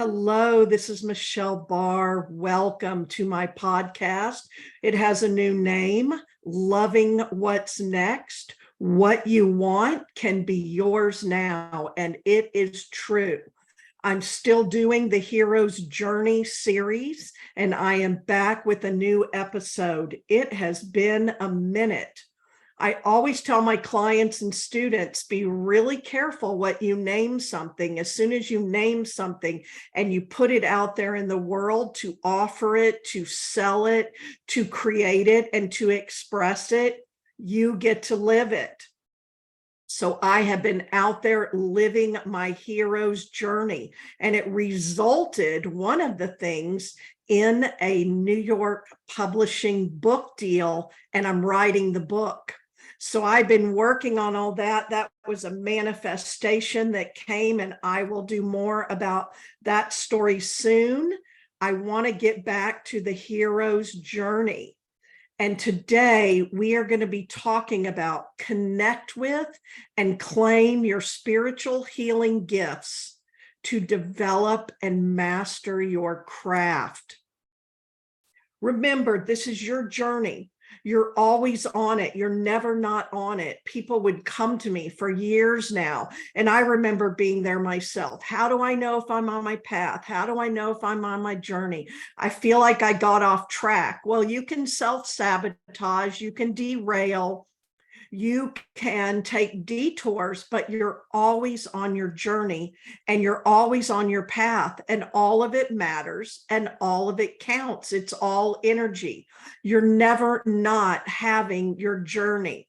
Hello, this is Michelle Barr. Welcome to my podcast. It has a new name, Loving What's Next. What you want can be yours now, and it is true. I'm still doing the Hero's Journey series, and I am back with a new episode. It has been a minute. I always tell my clients and students, be really careful what you name something. As soon as you name something and you put it out there in the world to offer it, to sell it, to create it, and to express it, you get to live it. So I have been out there living my hero's journey, and it resulted, one of the things, in a New York publishing book deal, and I'm writing the book. So I've been working on all that. That was a manifestation that came, and I will do more about that story soon. I want to get back to the hero's journey. And today we are going to be talking about connect with and claim your spiritual healing gifts to develop and master your craft. Remember, this is your journey. You're always on it. You're never not on it. People would come to me for years now, and I remember being there myself. How do I know if I'm on my path? How do I know if I'm on my journey? I feel like I got off track. Well, you can self-sabotage, you can derail, you can take detours, but you're always on your journey and you're always on your path, and all of it matters and all of it counts. It's all energy. You're never not having your journey.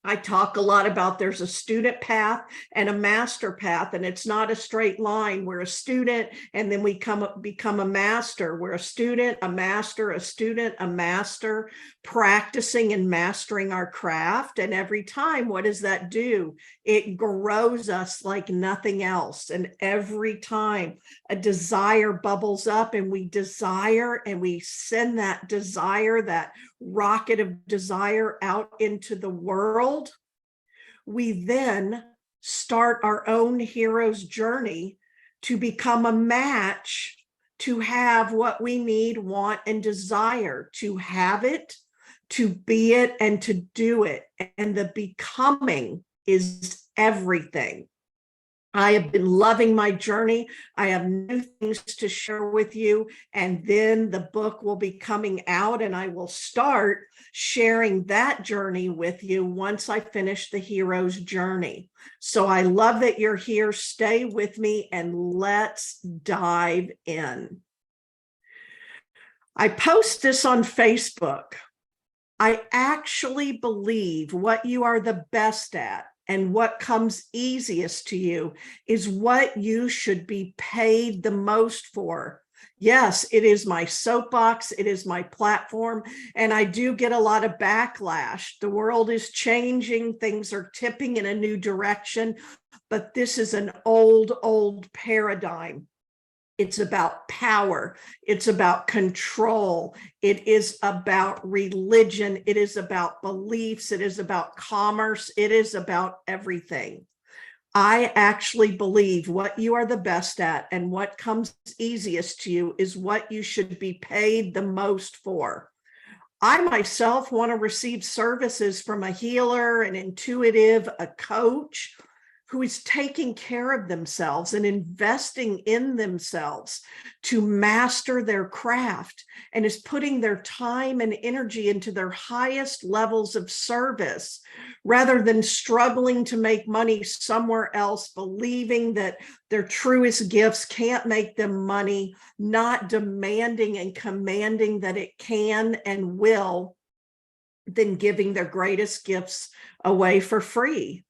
I talk a lot about there's a student path and a master path, and it's not a straight line. We're a student and then we become a master. We're a student, a master, a student, a master, practicing and mastering our craft. And every time, what does that do? It grows us like nothing else. And every time a desire bubbles up and we desire and we send that desire, that rocket of desire, out into the world, we then start our own hero's journey to become a match, to have what we need, want, and desire, to have it, to be it, and to do it. And the becoming is everything. I have been loving my journey. I have new things to share with you, and then the book will be coming out, and I will start sharing that journey with you once I finish the hero's journey. So I love that you're here. Stay with me and let's dive in. I post this on Facebook. I actually believe what you are the best at and what comes easiest to you is what you should be paid the most for. Yes, it is my soapbox, it is my platform, and I do get a lot of backlash. The world is changing, things are tipping in a new direction, but this is an old paradigm. It's about power. It's about control. It is about religion. It is about beliefs. It is about commerce. It is about everything. I actually believe what you are the best at and what comes easiest to you is what you should be paid the most for. I myself want to receive services from a healer, an intuitive, a coach, who is taking care of themselves and investing in themselves to master their craft and is putting their time and energy into their highest levels of service rather than struggling to make money somewhere else, believing that their truest gifts can't make them money, not demanding and commanding that it can and will, then giving their greatest gifts away for free.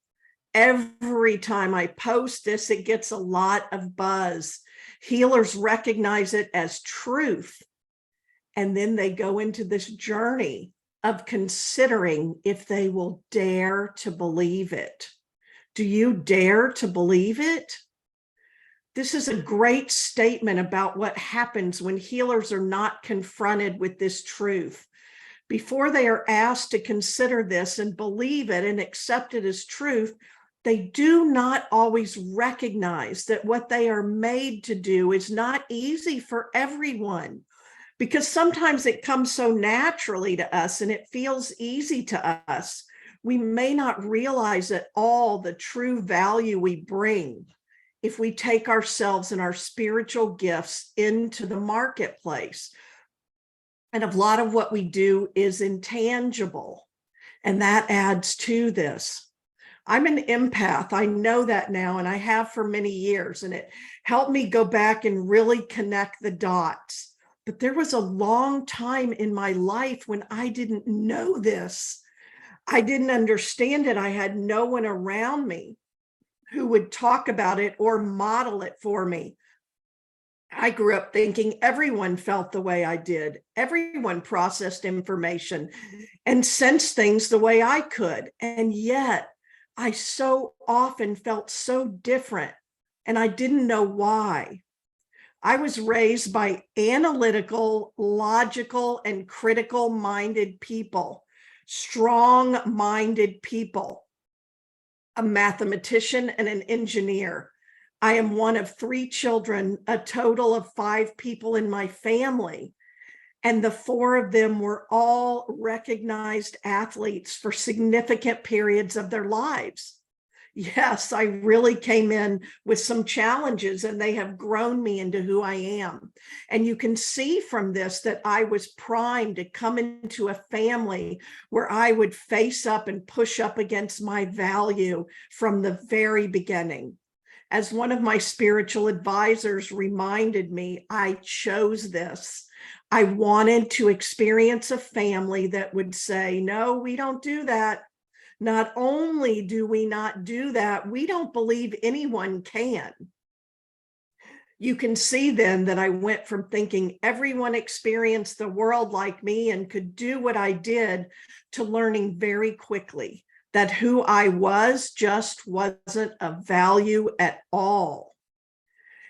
Every time I post this, it gets a lot of buzz. Healers recognize it as truth, and then they go into this journey of considering if they will dare to believe it. Do you dare to believe it? This is a great statement about what happens when healers are not confronted with this truth. Before they are asked to consider this and believe it and accept it as truth, They do not always recognize that what they are made to do is not easy for everyone, because sometimes it comes so naturally to us and it feels easy to us. We may not realize at all the true value we bring if we take ourselves and our spiritual gifts into the marketplace. And a lot of what we do is intangible, and that adds to this. I'm an empath. I know that now, and I have for many years, and it helped me go back and really connect the dots. But there was a long time in my life when I didn't know this. I didn't understand it. I had no one around me who would talk about it or model it for me. I grew up thinking everyone felt the way I did. Everyone processed information and sensed things the way I could. And yet I so often felt so different, and I didn't know why. I was raised by analytical, logical, and critical minded people, strong minded people, a mathematician and an engineer. I am one of 3 children, a total of 5 people in my family. And the 4 of them were all recognized athletes for significant periods of their lives. Yes, I really came in with some challenges, and they have grown me into who I am. And you can see from this that I was primed to come into a family where I would face up and push up against my value from the very beginning. As one of my spiritual advisors reminded me, I chose this. I wanted to experience a family that would say, no, we don't do that. Not only do we not do that, we don't believe anyone can. You can see then that I went from thinking everyone experienced the world like me and could do what I did, to learning very quickly that who I was just wasn't of value at all.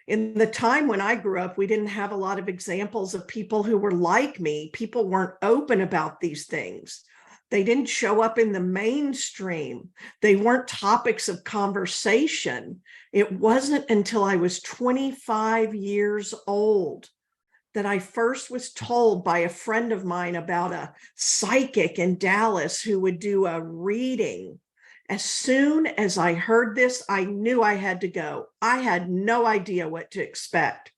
In the time when I grew up, we didn't have a lot of examples of people who were like me. People weren't open about these things. They didn't show up in the mainstream. They weren't topics of conversation. It wasn't until I was 25 years old that I first was told by a friend of mine about a psychic in Dallas who would do a reading. As soon as I heard this, I knew I had to go. I had no idea what to expect.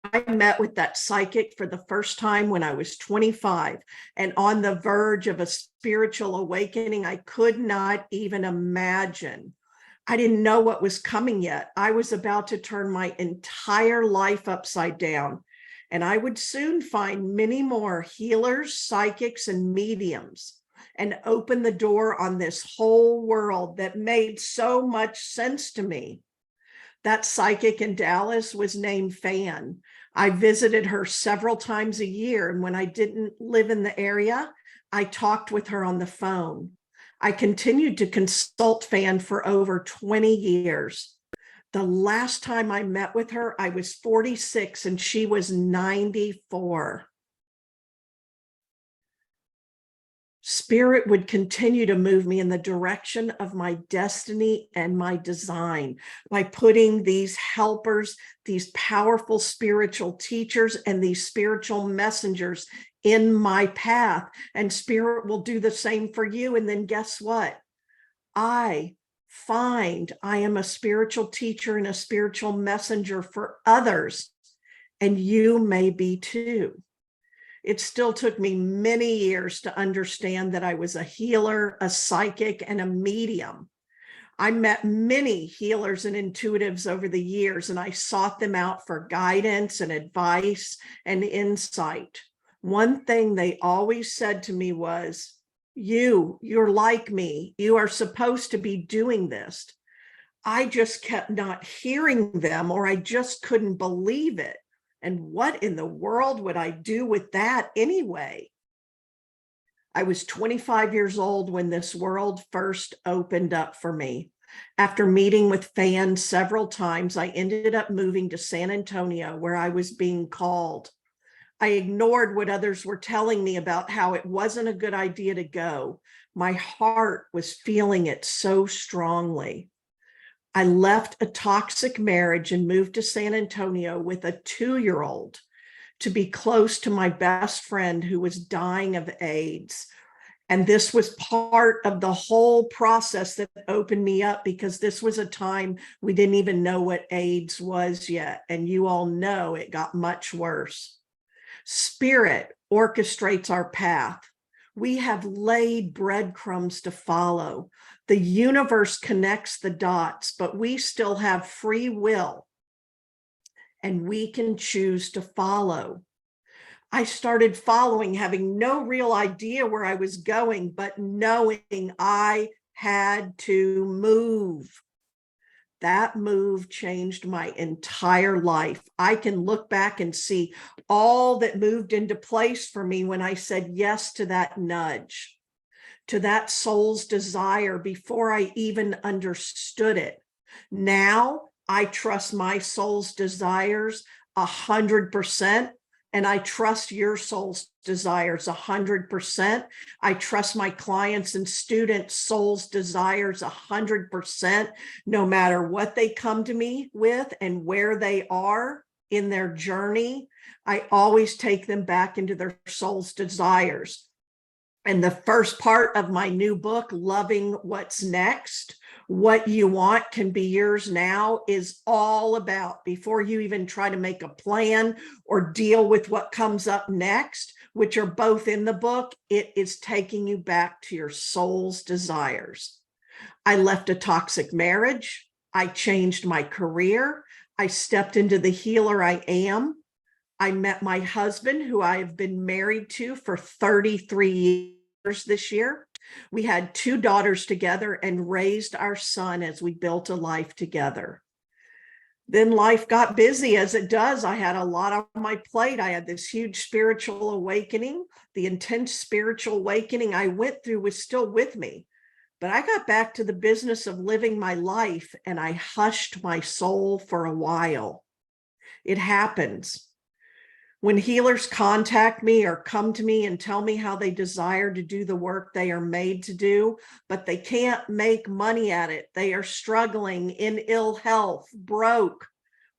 I met with that psychic for the first time when I was 25 and on the verge of a spiritual awakening I could not even imagine. I didn't know what was coming yet. I was about to turn my entire life upside down, and I would soon find many more healers, psychics, and mediums, and open the door on this whole world that made so much sense to me. That psychic in Dallas was named Fan. I visited her several times a year, and when I didn't live in the area, I talked with her on the phone. I continued to consult Fan for over 20 years. The last time I met with her, I was 46 and she was 94. Spirit would continue to move me in the direction of my destiny and my design by putting these helpers, these powerful spiritual teachers, and these spiritual messengers in my path. And Spirit will do the same for you. And then guess what? I find I am a spiritual teacher and a spiritual messenger for others, and you may be too. It still took me many years to understand that I was a healer, a psychic, and a medium. I met many healers and intuitives over the years, and I sought them out for guidance and advice and insight. One thing they always said to me was, you're like me. You are supposed to be doing this. I just kept not hearing them, or I just couldn't believe it. And what in the world would I do with that anyway? I was 25 years old when this world first opened up for me. After meeting with fans several times, I ended up moving to San Antonio, where I was being called. I ignored what others were telling me about how it wasn't a good idea to go. My heart was feeling it so strongly. I left a toxic marriage and moved to San Antonio with a 2-year-old to be close to my best friend who was dying of AIDS. And this was part of the whole process that opened me up, because this was a time we didn't even know what AIDS was yet. And you all know it got much worse. Spirit orchestrates our path. We have laid breadcrumbs to follow. The universe connects the dots, but we still have free will, and we can choose to follow. I started following, having no real idea where I was going, but knowing I had to move. That move changed my entire life. I can look back and see all that moved into place for me when I said yes to that nudge, to that soul's desire before I even understood it. Now I trust my soul's desires 100%. And I trust your soul's desires 100%. I trust my clients and students' soul's desires 100%, no matter what they come to me with and where they are in their journey. I always take them back into their soul's desires. And the first part of my new book, Loving What's Next, What You Want Can Be Yours Now, is all about, before you even try to make a plan or deal with what comes up next, which are both in the book, it is taking you back to your soul's desires. I left a toxic marriage. I changed my career. I stepped into the healer I am. I met my husband, who I have been married to for 33 years this year. We had 2 daughters together and raised our son as we built a life together. Then life got busy, as it does. I had a lot on my plate. I had this huge spiritual awakening. The intense spiritual awakening I went through was still with me. But I got back to the business of living my life, and I hushed my soul for a while. It happens. When healers contact me or come to me and tell me how they desire to do the work they are made to do, but they can't make money at it, they are struggling, in ill health, broke,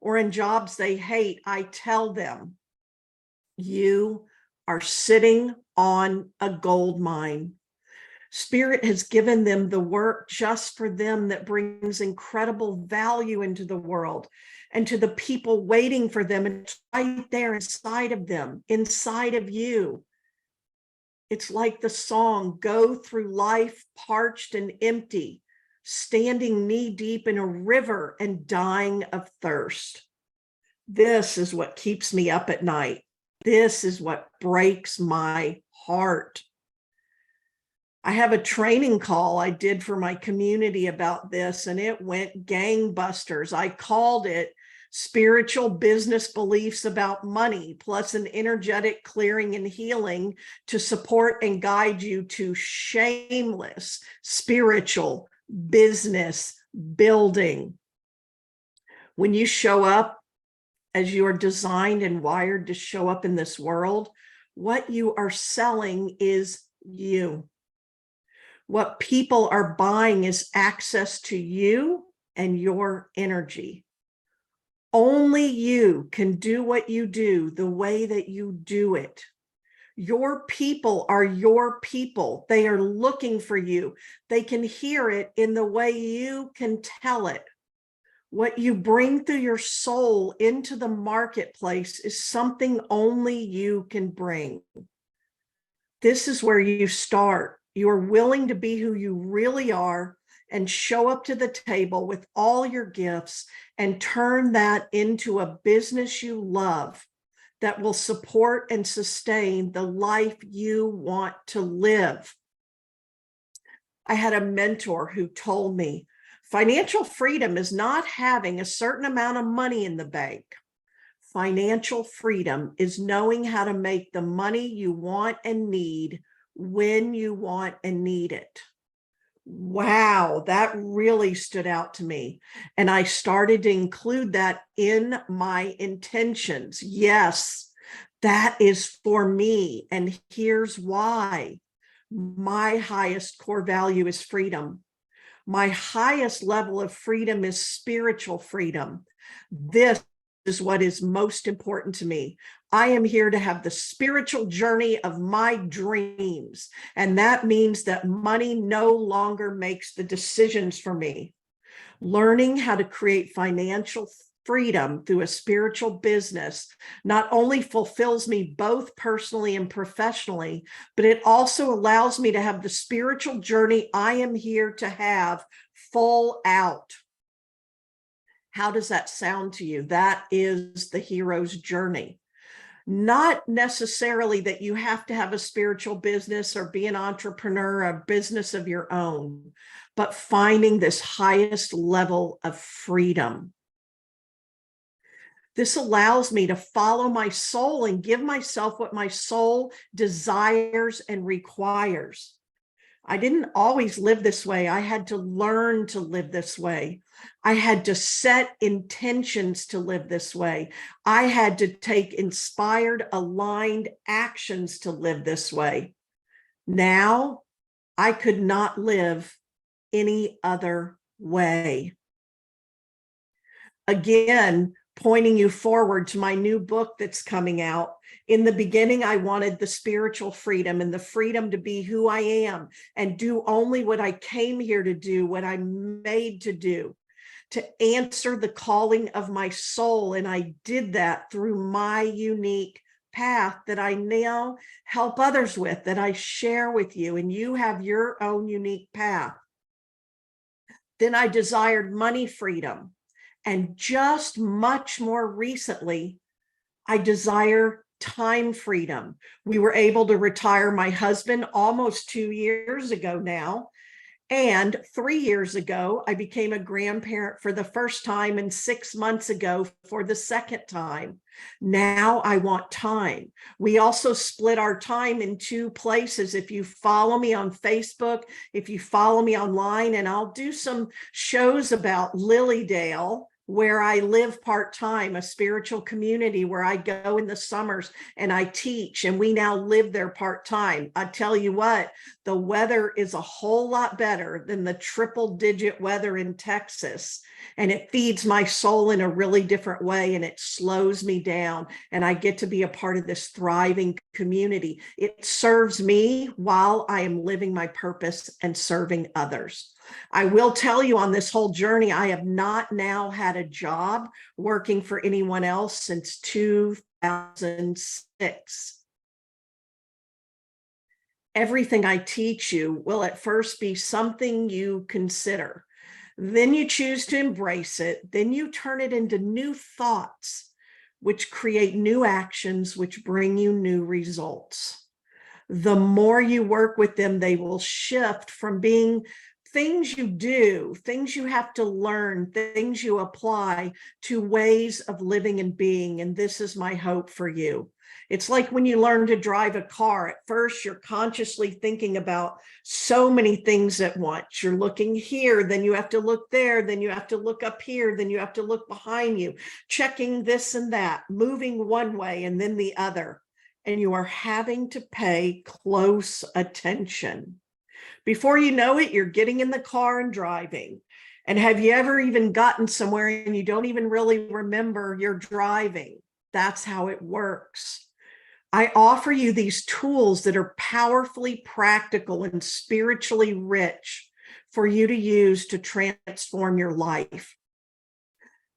or in jobs they hate, I tell them, you are sitting on a gold mine. Spirit has given them the work just for them that brings incredible value into the world and to the people waiting for them. And it's right there inside of them, inside of you. It's like the song, go through life parched and empty, standing knee deep in a river and dying of thirst. This is what keeps me up at night. This is what breaks my heart. I have a training call I did for my community about this, and it went gangbusters. I called it Spiritual Business Beliefs About Money, plus an energetic clearing and healing to support and guide you to shameless spiritual business building. When you show up as you are designed and wired to show up in this world, what you are selling is you. What people are buying is access to you and your energy. Only you can do what you do the way that you do it. Your people are your people. They are looking for you. They can hear it in the way you can tell it. What you bring through your soul into the marketplace is something only you can bring. This is where you start. You are willing to be who you really are and show up to the table with all your gifts and turn that into a business you love that will support and sustain the life you want to live. I had a mentor who told me, financial freedom is not having a certain amount of money in the bank. Financial freedom is knowing how to make the money you want and need when you want and need it. Wow, that really stood out to me. And I started to include that in my intentions. Yes, That is for me. And here's why. My highest core value is freedom. My highest level of freedom is spiritual freedom. This is what is most important to me. I am here to have the spiritual journey of my dreams. And that means that money no longer makes the decisions for me. Learning how to create financial freedom through a spiritual business not only fulfills me both personally and professionally, but it also allows me to have the spiritual journey I am here to have full out. How does that sound to you? That is the hero's journey. Not necessarily that you have to have a spiritual business or be an entrepreneur, a business of your own, but finding this highest level of freedom. This allows me to follow my soul and give myself what my soul desires and requires. I didn't always live this way. I had to learn to live this way. I had to set intentions to live this way. I had to take inspired, aligned actions to live this way. Now, I could not live any other way. Again, pointing you forward to my new book that's coming out. In the beginning, I wanted the spiritual freedom and the freedom to be who I am and do only what I came here to do, what I'm made to do, to answer the calling of my soul. And I did that through my unique path that I now help others with, that I share with you, and you have your own unique path. Then I desired money freedom. And just much more recently, I desire time freedom. We were able to retire my husband almost 2 years ago now. And 3 years ago, I became a grandparent for the first time, and 6 months ago for the second time. Now I want time. We also split our time in 2 places. If you follow me on Facebook, if you follow me online, and I'll do some shows about Lilydale, where I live part-time, a spiritual community where I go in the summers and I teach, and we now live there part-time. I tell you what, the weather is a whole lot better than the triple-digit weather in Texas, and it feeds my soul in a really different way, and it slows me down, and I get to be a part of this thriving community. It serves me while I am living my purpose and serving others. I will tell you, on this whole journey, I have not now had a job working for anyone else since 2006. Everything I teach you will at first be something you consider. Then you choose to embrace it. Then you turn it into new thoughts, which create new actions, which bring you new results. The more you work with them, they will shift from being things you do, things you have to learn, things you apply, to ways of living and being. And this is my hope for you. It's like when you learn to drive a car. At first, you're consciously thinking about so many things at once. You're looking here, then you have to look there, then you have to look up here, then you have to look behind you, checking this and that, moving one way and then the other. And you are having to pay close attention. Before you know it, you're getting in the car and driving. And have you ever even gotten somewhere and you don't even really remember you're driving? That's how it works. I offer you these tools that are powerfully practical and spiritually rich for you to use to transform your life.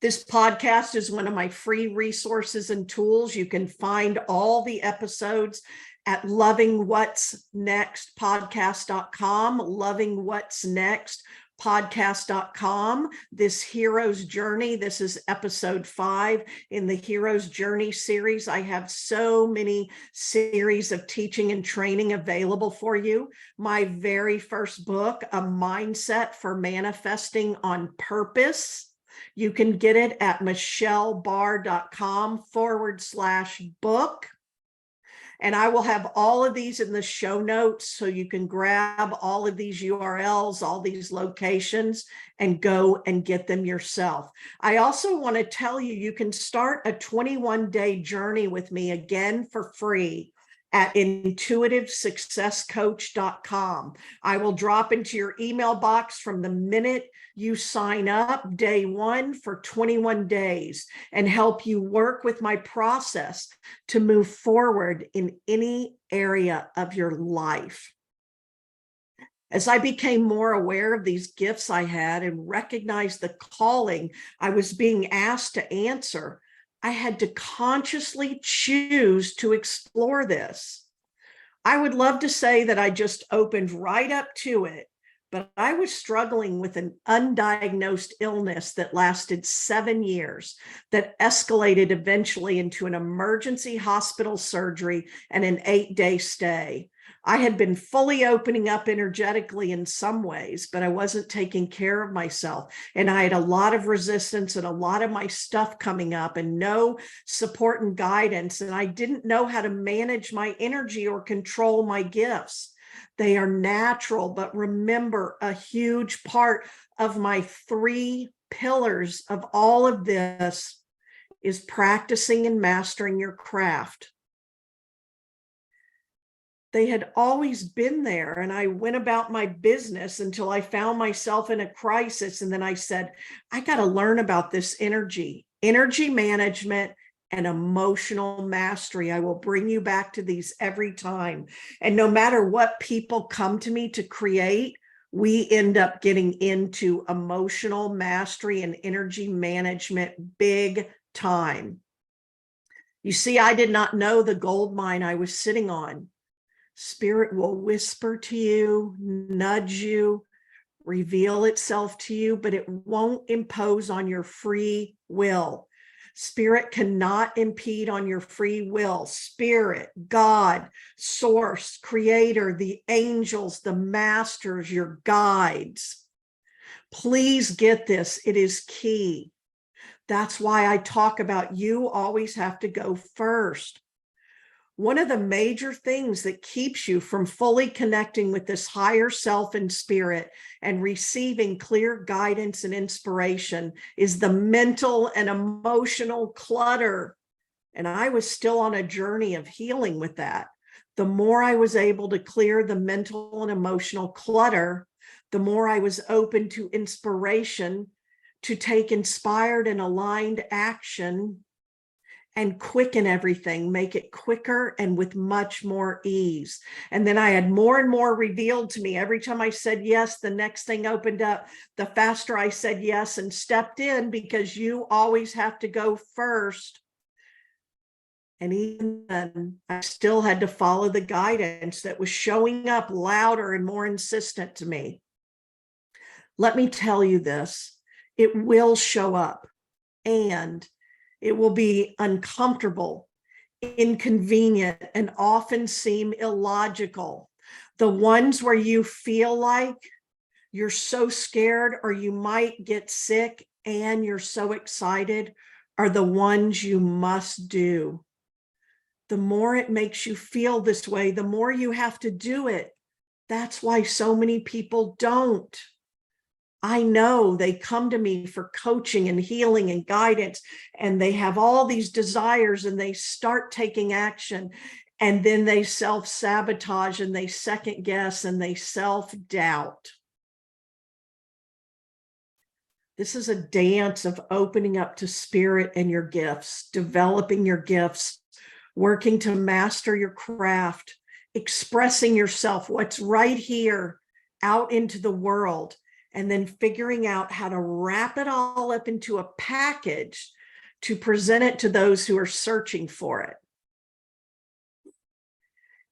This podcast is one of my free resources and tools. You can find all the episodes at lovingwhatsnextpodcast.com, lovingwhatsnextpodcast.com. This hero's journey, this is episode 5 in the hero's journey series. I have so many series of teaching and training available for you. My very first book, A Mindset for Manifesting on Purpose. You can get it at michellebarr.com/book. And I will have all of these in the show notes so you can grab all of these URLs, all these locations, and go and get them yourself. I also want to tell you, you can start a 21-day journey with me again for free at intuitivesuccesscoach.com. I will drop into your email box from the minute you sign up, day one, for 21 days, and help you work with my process to move forward in any area of your life. As I became more aware of these gifts I had and recognized the calling I was being asked to answer, I had to consciously choose to explore this. I would love to say that I just opened right up to it, but I was struggling with an undiagnosed illness that lasted 7 years, that escalated eventually into an emergency hospital surgery and an 8-day stay. I had been fully opening up energetically in some ways, but I wasn't taking care of myself. And I had a lot of resistance and a lot of my stuff coming up and no support and guidance. And I didn't know how to manage my energy or control my gifts. They are natural, but remember, a huge part of my 3 pillars of all of this is practicing and mastering your craft. They had always been there, and I went about my business until I found myself in a crisis. And then I said, I got to learn about this energy management, and emotional mastery. I will bring you back to these every time. And no matter what people come to me to create, we end up getting into emotional mastery and energy management big time. You see, I did not know the gold mine I was sitting on. Spirit will whisper to you, nudge you, reveal itself to you, but it won't impose on your free will. Spirit cannot impede on your free will. Spirit, God, source, creator, the angels, the masters, your guides. Please get this. It is key. That's why I talk about you always have to go first. One of the major things that keeps you from fully connecting with this higher self and spirit and receiving clear guidance and inspiration is the mental and emotional clutter. And I was still on a journey of healing with that. The more I was able to clear the mental and emotional clutter, the more I was open to inspiration to take inspired and aligned action and quicken everything, make it quicker and with much more ease. And then I had more and more revealed to me. Every time I said yes, the next thing opened up. The faster I said yes and stepped in, because you always have to go first. And even then, I still had to follow the guidance that was showing up louder and more insistent to me. Let me tell you this, it will show up, and it will be uncomfortable, inconvenient, and often seem illogical. The ones where you feel like you're so scared or you might get sick and you're so excited are the ones you must do. The more it makes you feel this way, the more you have to do it. That's why so many people don't. I know they come to me for coaching and healing and guidance, and they have all these desires and they start taking action, and then they self-sabotage and they second guess and they self-doubt. This is a dance of opening up to spirit and your gifts, developing your gifts, working to master your craft, expressing yourself, what's right here, out into the world, and then figuring out how to wrap it all up into a package to present it to those who are searching for it.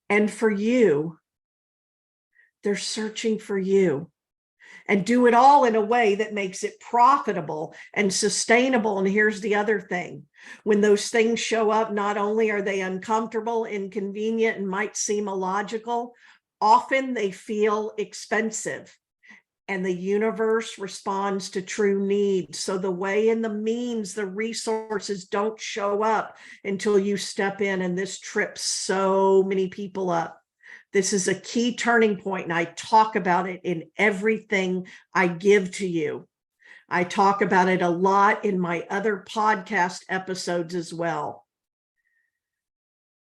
And for you, they're searching for you. And do it all in a way that makes it profitable and sustainable. And here's the other thing. When those things show up, not only are they uncomfortable, inconvenient, and might seem illogical, often they feel expensive. and the universe responds to true needs. So the way and the means, the resources don't show up until you step in, and this trips so many people up. This is a key turning point, and I talk about it in everything I give to you. I talk about it a lot in my other podcast episodes as well.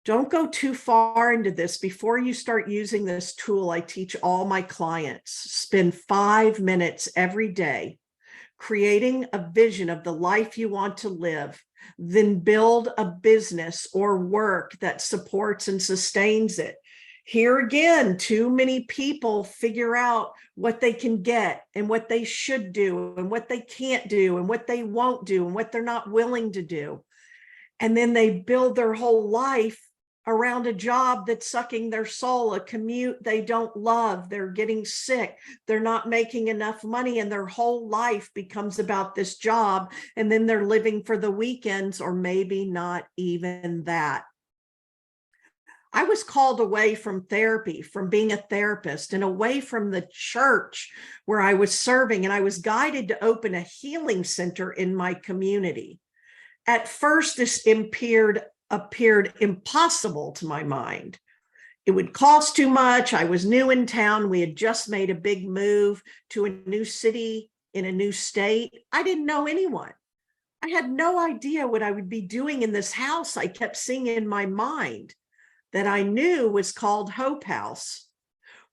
Don't go too far into this. Before you start using this tool, I teach all my clients, spend 5 minutes every day creating a vision of the life you want to live, then build a business or work that supports and sustains it. Here again, too many people figure out what they can get and what they should do and what they can't do and what they won't do and what they're not willing to do. And then they build their whole life around a job that's sucking their soul, a commute they don't love, they're getting sick, they're not making enough money, and their whole life becomes about this job. And then they're living for the weekends, or maybe not even that. I was called away from therapy, from being a therapist, and away from the church where I was serving, and I was guided to open a healing center in my community. At first, this appeared impossible to my mind. It would cost too much. I was new in town. We had just made a big move to a new city in a new state. I didn't know anyone. I had no idea what I would be doing in this house I kept seeing in my mind that I knew was called Hope House.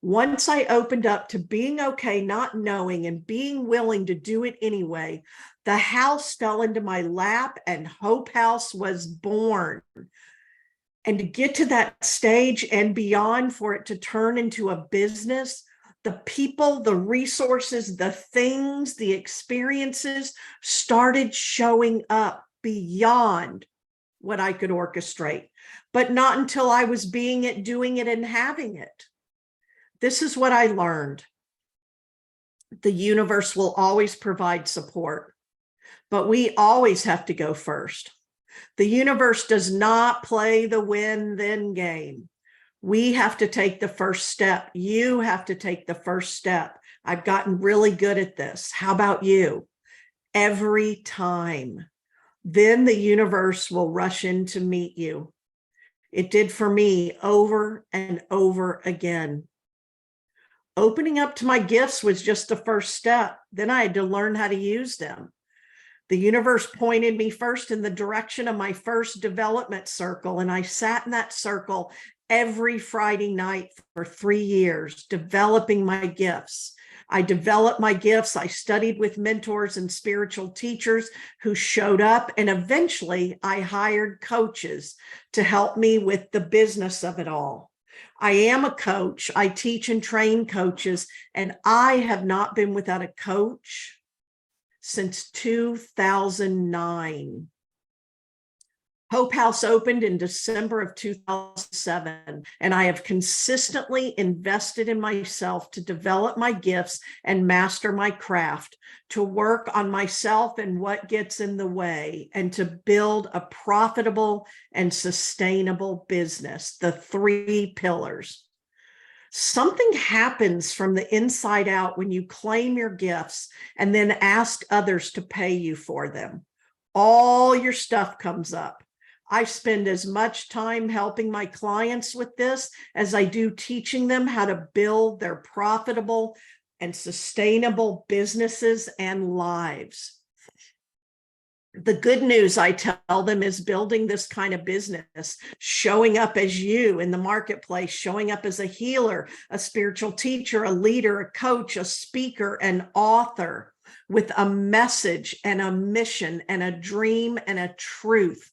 Once I opened up to being okay, not knowing, and being willing to do it anyway, the house fell into my lap and Hope House was born. And to get to that stage and beyond, for it to turn into a business, the people, the resources, the things, the experiences started showing up beyond what I could orchestrate, but not until I was being it, doing it, and having it. This is what I learned. The universe will always provide support, but we always have to go first. The universe does not play the win then game. We have to take the first step. You have to take the first step. I've gotten really good at this. How about you? Every time. Then the universe will rush in to meet you. It did for me over and over again. Opening up to my gifts was just the first step. Then I had to learn how to use them. The universe pointed me first in the direction of my first development circle, and I sat in that circle every Friday night for 3 years, developing my gifts. I developed my gifts. I studied with mentors and spiritual teachers who showed up, and eventually I hired coaches to help me with the business of it all. I am a coach. I teach and train coaches, and I have not been without a coach since 2009. Hope House opened in December of 2007, and I have consistently invested in myself to develop my gifts and master my craft, to work on myself and what gets in the way, and to build a profitable and sustainable business, the 3 pillars. Something happens from the inside out when you claim your gifts and then ask others to pay you for them. All your stuff comes up. I spend as much time helping my clients with this as I do teaching them how to build their profitable and sustainable businesses and lives. The good news I tell them is building this kind of business, showing up as you in the marketplace, showing up as a healer, a spiritual teacher, a leader, a coach, a speaker, an author, with a message and a mission and a dream and a truth,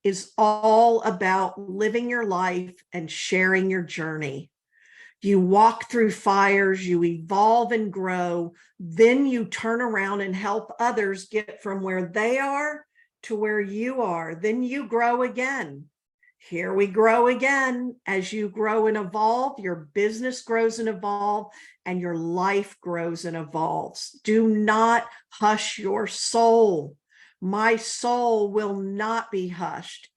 is all about living your life and sharing your journey. You walk through fires, you evolve and grow, then you turn around and help others get from where they are to where you are. Then you grow again. Here we grow again. As you grow and evolve, your business grows and evolves, and your life grows and evolves. Do not hush your soul. My soul will not be hushed.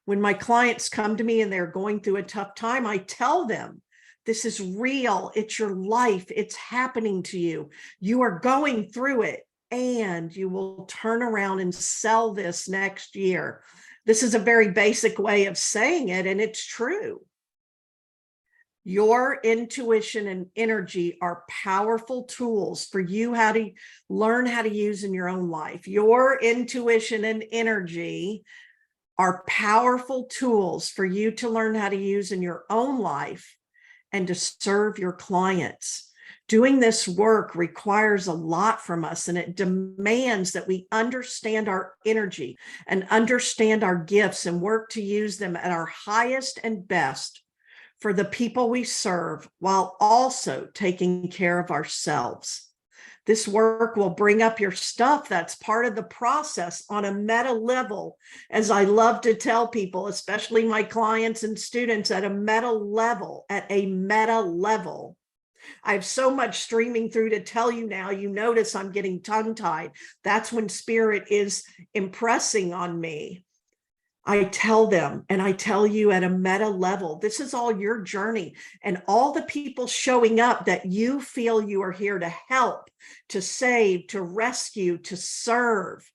When my clients come to me and they're going through a tough time, I tell them This is real. It's your life. It's happening to you. You are going through it, and you will turn around and sell this next year. This is a very basic way of saying it, and it's true. Your intuition and energy are powerful tools for you how to learn how to use in your own life. Your intuition and energy are powerful tools for you to learn how to use in your own life and to serve your clients. Doing this work requires a lot from us, and it demands that we understand our energy and understand our gifts and work to use them at our highest and best for the people we serve, while also taking care of ourselves. This work will bring up your stuff. That's part of the process on a meta level. As I love to tell people, especially my clients and students, at a meta level, I have so much streaming through to tell you now. You notice I'm getting tongue-tied. That's when spirit is impressing on me. I tell them, and I tell you at a meta level, this is all your journey, and all the people showing up that you feel you are here to help, to save, to rescue, to serve.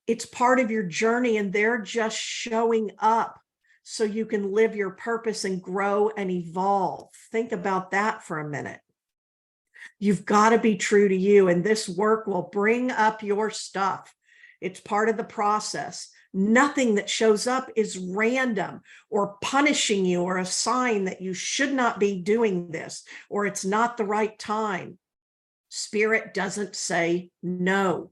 It's part of your journey, and they're just showing up so you can live your purpose and grow and evolve. Think about that for a minute. You've got to be true to you, and this work will bring up your stuff. It's part of the process. Nothing that shows up is random or punishing you or a sign that you should not be doing this or it's not the right time. Spirit doesn't say no.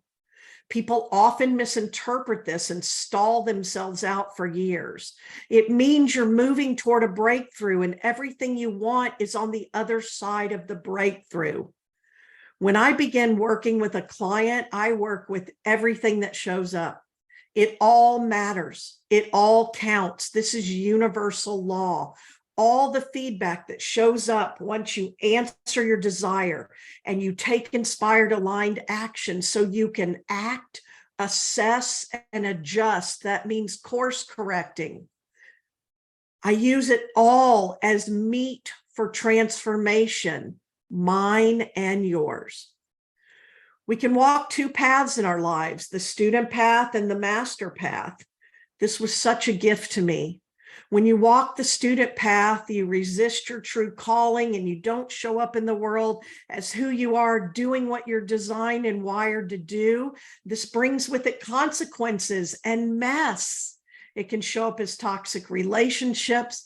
People often misinterpret this and stall themselves out for years. It means you're moving toward a breakthrough, and everything you want is on the other side of the breakthrough. When I begin working with a client, I work with everything that shows up. It all matters. It all counts. This is universal law. All the feedback that shows up once you answer your desire and you take inspired, aligned action so you can act, assess, and adjust. That means course correcting. I use it all as meat for transformation, mine and yours. We can walk two paths in our lives, the student path and the master path. This was such a gift to me. When you walk the student path, you resist your true calling and you don't show up in the world as who you are, doing what you're designed and wired to do. This brings with it consequences and mess. It can show up as toxic relationships,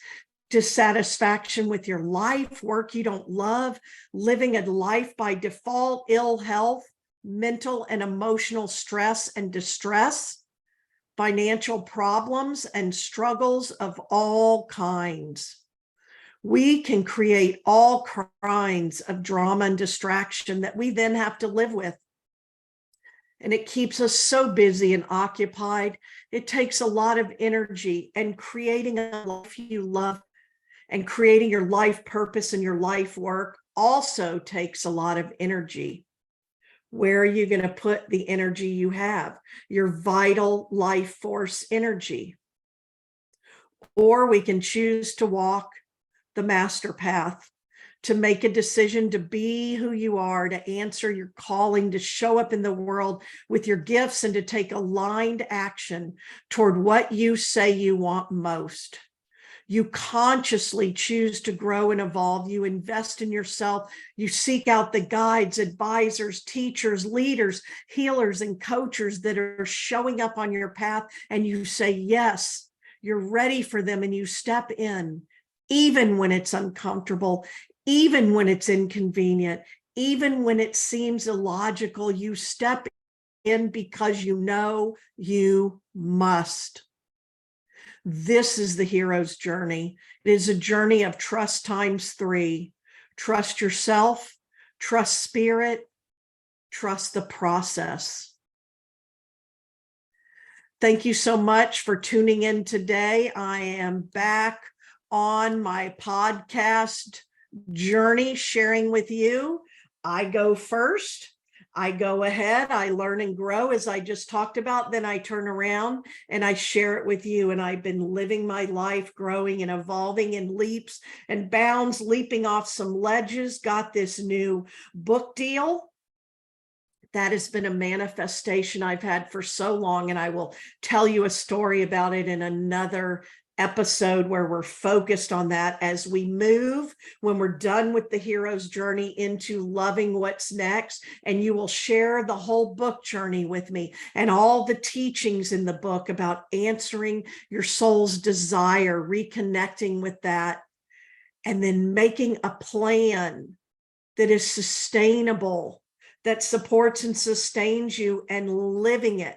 dissatisfaction with your life, work you don't love, living a life by default, ill health, mental and emotional stress and distress, financial problems and struggles of all kinds. We can create all kinds of drama and distraction that we then have to live with. And it keeps us so busy and occupied. It takes a lot of energy, and creating a life you love and creating your life purpose and your life work also takes a lot of energy. Where are you going to put the energy you have? Your vital life force energy. Or we can choose to walk the master path, to make a decision to be who you are, to answer your calling, to show up in the world with your gifts, and to take aligned action toward what you say you want most. You consciously choose to grow and evolve. You invest in yourself. You seek out the guides, advisors, teachers, leaders, healers, and coaches that are showing up on your path. And you say, yes, you're ready for them. And you step in, even when it's uncomfortable, even when it's inconvenient, even when it seems illogical. You step in because you know you must. This is the hero's journey. It is a journey of trust times 3. Trust yourself, trust spirit, trust the process. Thank you so much for tuning in today. I am back on my podcast journey, sharing with you. I go first. I go ahead, I learn and grow as I just talked about, then I turn around and I share it with you. And I've been living my life, growing and evolving in leaps and bounds, leaping off some ledges, got this new book deal. That has been a manifestation I've had for so long, and I will tell you a story about it in another episode where we're focused on that as we move, when we're done with the hero's journey, into loving what's next. And you will share the whole book journey with me and all the teachings in the book about answering your soul's desire, reconnecting with that, and then making a plan that is sustainable, that supports and sustains you, and living it.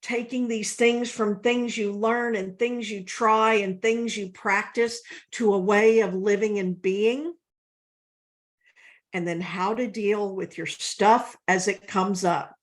Taking these things from things you learn and things you try and things you practice to a way of living and being. And then how to deal with your stuff as it comes up.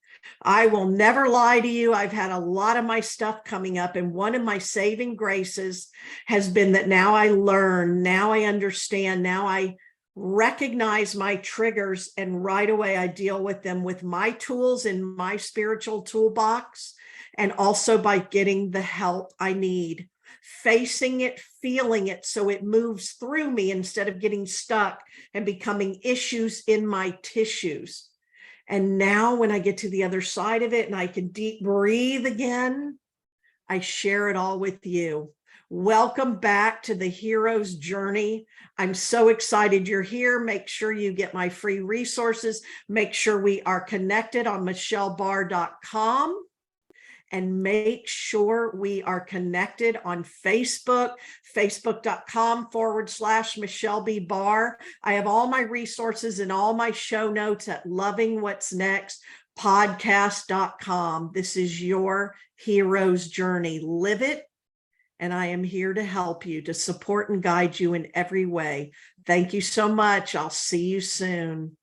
I will never lie to you. I've had a lot of my stuff coming up, and one of my saving graces has been that now I learn, now I understand, now I recognize my triggers, and right away I deal with them with my tools in my spiritual toolbox, and also by getting the help I need, facing it, feeling it, so it moves through me instead of getting stuck and becoming issues in my tissues. And now when I get to the other side of it and I can deep breathe again, I share it all with you. Welcome back to the hero's journey. I'm so excited you're here. Make sure you get my free resources. Make sure we are connected on michellebar.com. And make sure we are connected on Facebook, facebook.com/Michelle B. Barr. I have all my resources and all my show notes at lovingwhat'snextpodcast.com. This is your hero's journey. Live it. And I am here to help you, to support and guide you in every way. Thank you so much. I'll see you soon.